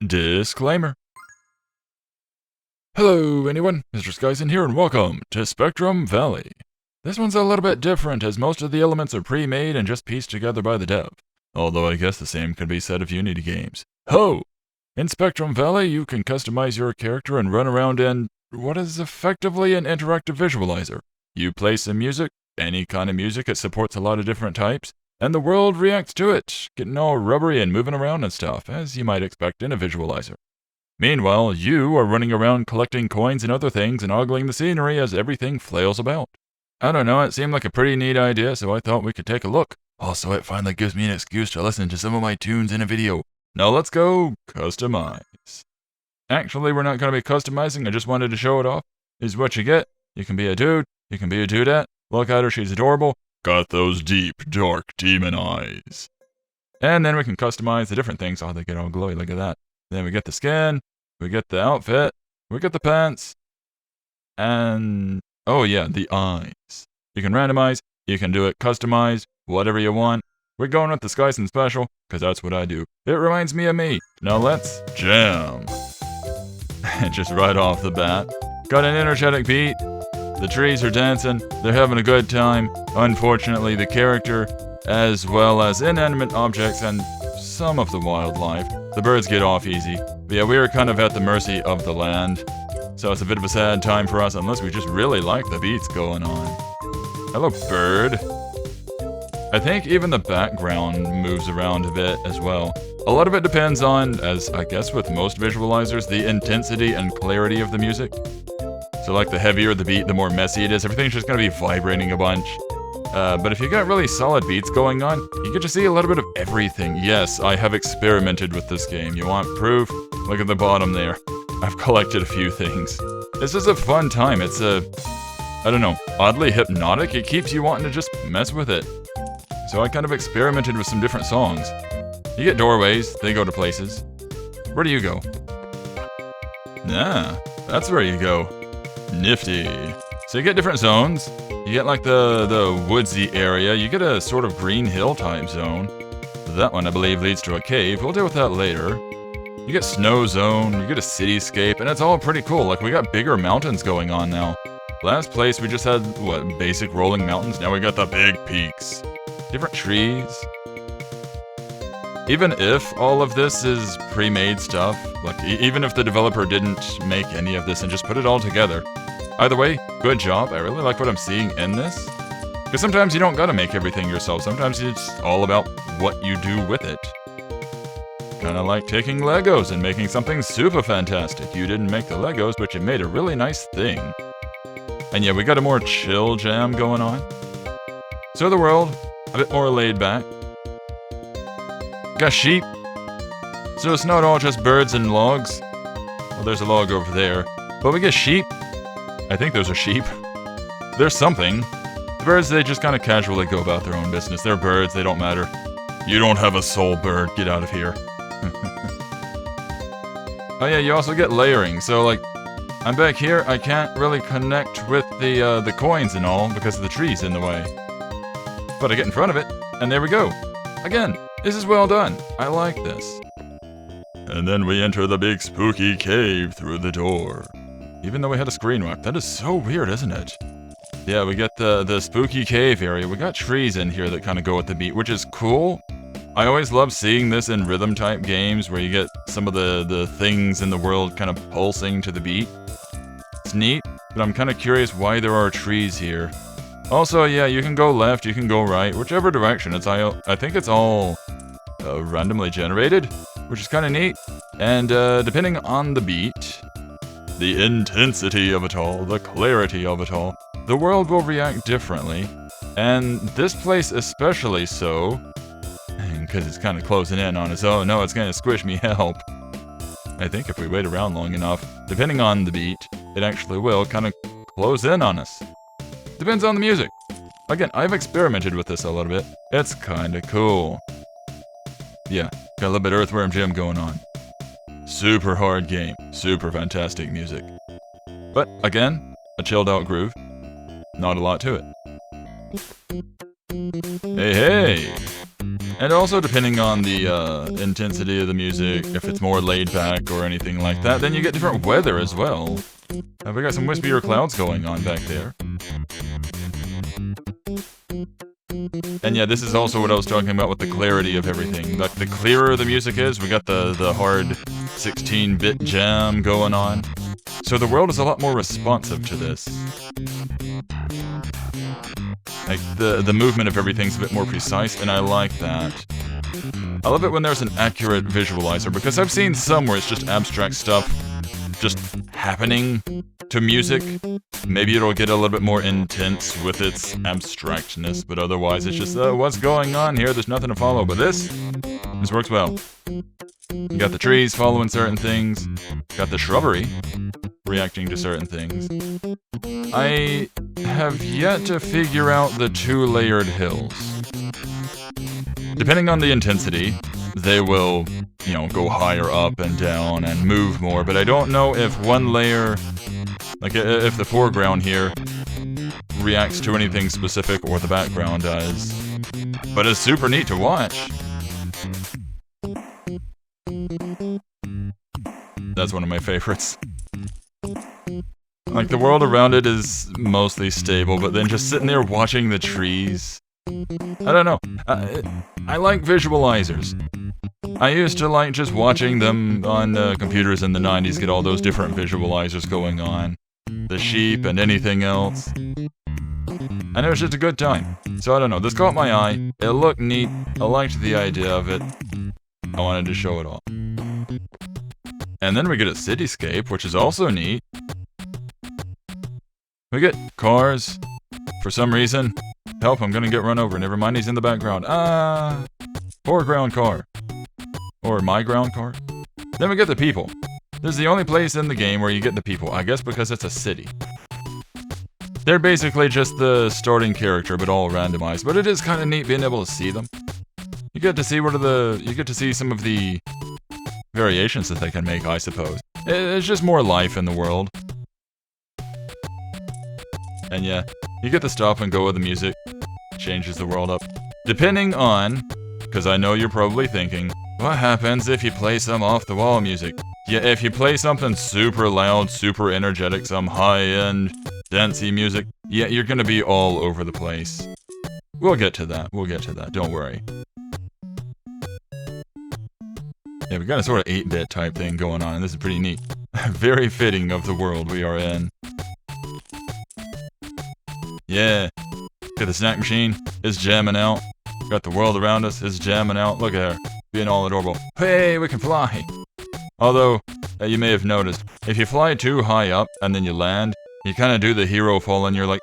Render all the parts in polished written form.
Disclaimer. Hello anyone, Mr. Skyson here and welcome to Spectrum Valley. This one's a little bit different as most of the elements are pre-made and just pieced together by the dev. Although I guess the same could be said of Unity games. Ho! In Spectrum Valley you can customize your character and run around in what is effectively an interactive visualizer. You play some music, any kind of music, it supports a lot of different types, and the world reacts to it, getting all rubbery and moving around and stuff, as you might expect in a visualizer. Meanwhile, you are running around collecting coins and other things and ogling the scenery as everything flails about. I don't know, it seemed like a pretty neat idea, so I thought we could take a look. Also, it finally gives me an excuse to listen to some of my tunes in a video. Now let's go customize. Actually, we're not going to be customizing, I just wanted to show it off. This is what you get. You can be a dude, you can be a dudette. Look at her, she's adorable. Got those deep, dark demon eyes. And then we can customize the different things. Oh, they get all glowy, look at that. Then we get the skin, we get the outfit, we get the pants, and, oh yeah, the eyes. You can randomize, you can do it customized, whatever you want. We're going with the Skyson Special, because that's what I do. It reminds me of me. Now let's jam. Just right off the bat. Got an energetic beat. The trees are dancing, they're having a good time. Unfortunately, the character, as well as inanimate objects and some of the wildlife, the birds get off easy. But yeah, we are kind of at the mercy of the land. So it's a bit of a sad time for us unless we just really like the beats going on. Hello, bird. I think even the background moves around a bit as well. A lot of it depends on, as I guess with most visualizers, the intensity and clarity of the music. So like the heavier the beat, the more messy it is. Everything's just going to be vibrating a bunch. But if you got really solid beats going on, you get to see a little bit of everything. Yes, I have experimented with this game. You want proof? Look at the bottom there. I've collected a few things. This is a fun time. It's I don't know, oddly hypnotic. It keeps you wanting to just mess with it. So I kind of experimented with some different songs. You get doorways, they go to places. Where do you go? Ah, that's where you go. Nifty. So you get different zones. You get like the woodsy area. You get a sort of green hill type zone. That one I believe leads to a cave. We'll deal with that later. You get snow zone, you get a cityscape, and it's all pretty cool. Like we got bigger mountains going on now. Last place we just had, what, basic rolling mountains? Now we got the big peaks. Different trees. Even if all of this is pre-made stuff, like even if the developer didn't make any of this and just put it all together, either way, good job. I really like what I'm seeing in this. Because sometimes you don't gotta make everything yourself. Sometimes it's all about what you do with it. Kinda like taking Legos and making something super fantastic. You didn't make the Legos, but you made a really nice thing. And yeah, we got a more chill jam going on. So the world, a bit more laid back. Got sheep. So it's not all just birds and logs. Well, there's a log over there. But we get sheep. I think those are sheep. There's something. The birds, they just kind of casually go about their own business. They're birds, they don't matter. You don't have a soul, bird. Get out of here. Oh yeah, you also get layering. So like, I'm back here. I can't really connect with the coins and all because of the trees in the way. But I get in front of it, and there we go. Again, this is well done. I like this. And then we enter the big spooky cave through the door. Even though we had a screen wrap, that is so weird, isn't it? Yeah, we get the spooky cave area. We got trees in here that kind of go with the beat, which is cool. I always love seeing this in rhythm type games where you get some of the things in the world kind of pulsing to the beat. It's neat, but I'm kind of curious why there are trees here. Also, yeah, you can go left, you can go right, whichever direction. I think it's all randomly generated, which is kind of neat. And depending on the beat, the intensity of it all, the clarity of it all, the world will react differently. And this place especially so, because it's kind of closing in on its own. No, it's going to squish me, help. I think if we wait around long enough, depending on the beat, it actually will kind of close in on us. Depends on the music. Again, I've experimented with this a little bit. It's kinda cool. Yeah, got a little bit of Earthworm Jim going on. Super hard game, super fantastic music. But again, a chilled out groove. Not a lot to it. Hey, hey! And also depending on the intensity of the music, if it's more laid back or anything like that, then you get different weather as well. We got some wispier clouds going on back there. And yeah, this is also what I was talking about with the clarity of everything. Like, the clearer the music is, we got the hard 16-bit jam going on. So the world is a lot more responsive to this. Like, the movement of everything's a bit more precise, and I like that. I love it when there's an accurate visualizer, because I've seen some where it's just abstract stuff just happening to music. Maybe it'll get a little bit more intense with its abstractness, but otherwise it's just, what's going on here? There's nothing to follow. But this works well. You got the trees following certain things. Got the shrubbery reacting to certain things. I have yet to figure out the two-layered hills. Depending on the intensity, they will, you know, go higher up and down and move more, but I don't know if one layer, like if the foreground here reacts to anything specific or the background does. But it's super neat to watch. That's one of my favorites. Like, the world around it is mostly stable, but then just sitting there watching the trees. I don't know. I like visualizers. I used to like just watching them on computers in the 90s, get all those different visualizers going on. The sheep and anything else. And it was just a good time. So I don't know, this caught my eye. It looked neat. I liked the idea of it. I wanted to show it all. And then we get a cityscape, which is also neat. We get cars. For some reason. Help, I'm gonna get run over. Never mind, he's in the background. Foreground car. Or my ground car. Then we get the people. This is the only place in the game where you get the people. I guess because it's a city. They're basically just the starting character, but all randomized. But it is kind of neat being able to see them. You get to see you get to see some of the variations that they can make, I suppose. It's just more life in the world. And yeah, you get to stop and go with the music. Changes the world up. Depending on, because I know you're probably thinking, what happens if you play some off-the-wall music? Yeah, if you play something super loud, super energetic, some high-end, dancey music, yeah, you're gonna be all over the place. We'll get to that, don't worry. Yeah, we got a sort of 8-bit type thing going on, and this is pretty neat. Very fitting of the world we are in. Yeah. Got the snack machine, it's jamming out. Got the world around us, it's jamming out. Look at her, being all adorable. Hey, we can fly! Although, you may have noticed, if you fly too high up and then you land, you kind of do the hero fall and you're like,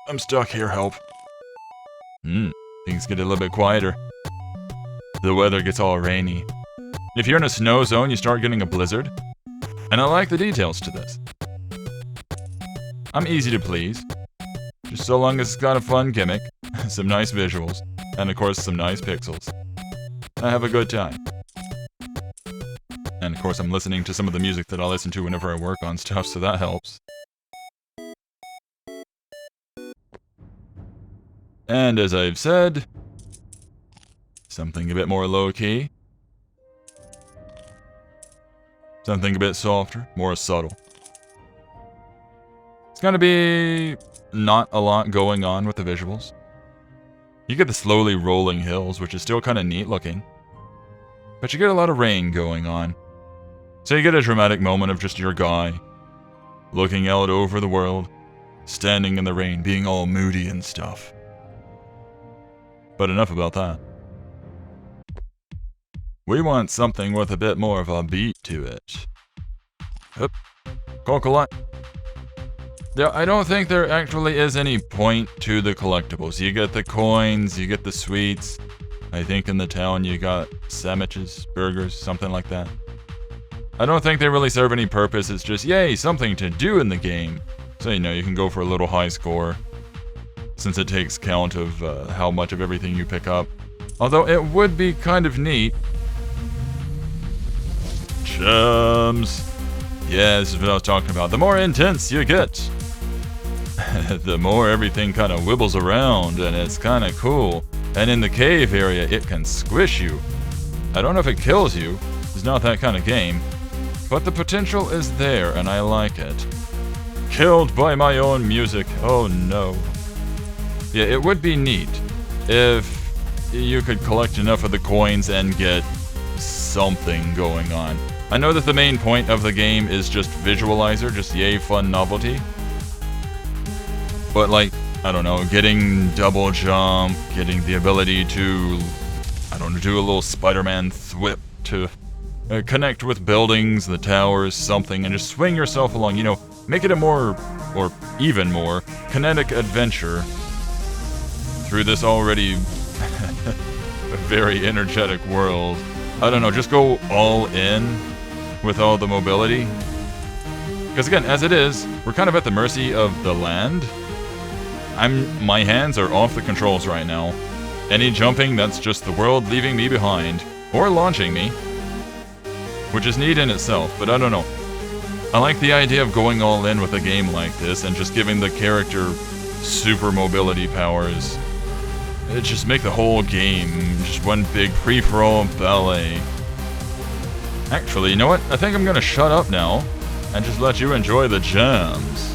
I'm stuck here, help. Things get a little bit quieter. The weather gets all rainy. If you're in a snow zone, you start getting a blizzard. And I like the details to this. I'm easy to please. Just so long as it's got a fun gimmick, some nice visuals, and of course some nice pixels. I have a good time. And of course I'm listening to some of the music that I listen to whenever I work on stuff, so that helps. And as I've said, something a bit more low-key. Something a bit softer, more subtle. It's gonna be not a lot going on with the visuals. You get the slowly rolling hills, which is still kind of neat looking. But you get a lot of rain going on. So you get a dramatic moment of just your guy looking out over the world, standing in the rain, being all moody and stuff. But enough about that. We want something with a bit more of a beat to it. Hup. Coca-Cola. I don't think there actually is any point to the collectibles. You get the coins, you get the sweets. I think in the town you got sandwiches, burgers, something like that. I don't think they really serve any purpose. It's just, yay, something to do in the game. So, you know, you can go for a little high score, since it takes count of how much of everything you pick up. Although it would be kind of neat. JAMS. Yeah, this is what I was talking about. The more intense you get, the more everything kind of wibbles around, and it's kind of cool. And in the cave area, it can squish you. I don't know if it kills you. It's not that kind of game. But the potential is there, and I like it. Killed by my own music. Oh no. Yeah, it would be neat if you could collect enough of the coins and get something going on. I know that the main point of the game is just visualizer, just yay fun novelty. But like, I don't know, getting double jump, getting the ability to, I don't know, do a little Spider-Man thwip to connect with buildings, the towers, something, and just swing yourself along, you know, make it a more, or even more, kinetic adventure through this already very energetic world. I don't know, just go all in with all the mobility. Because again, as it is, we're kind of at the mercy of the land. My hands are off the controls right now. Any jumping, that's just the world leaving me behind. Or launching me. Which is neat in itself, but I don't know. I like the idea of going all in with a game like this and just giving the character super mobility powers. It just make the whole game just one big free-for-all ballet. Actually, you know what? I think I'm gonna shut up now and just let you enjoy the jams.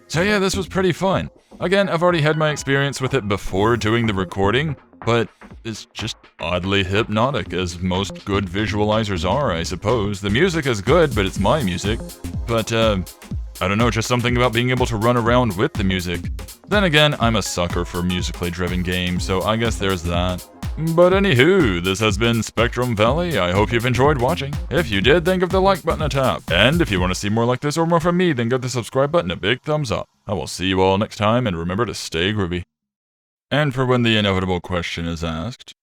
So yeah, this was pretty fun. Again, I've already had my experience with it before doing the recording, but it's just oddly hypnotic, as most good visualizers are, I suppose. The music is good, but it's my music. But, I don't know, just something about being able to run around with the music. Then again, I'm a sucker for musically driven games, so I guess there's that. But anywho, this has been Spectrum Valley. I hope you've enjoyed watching. If you did, then give the like button a tap. And if you want to see more like this or more from me, then give the subscribe button a big thumbs up. I will see you all next time, and remember to stay groovy. And for when the inevitable question is asked,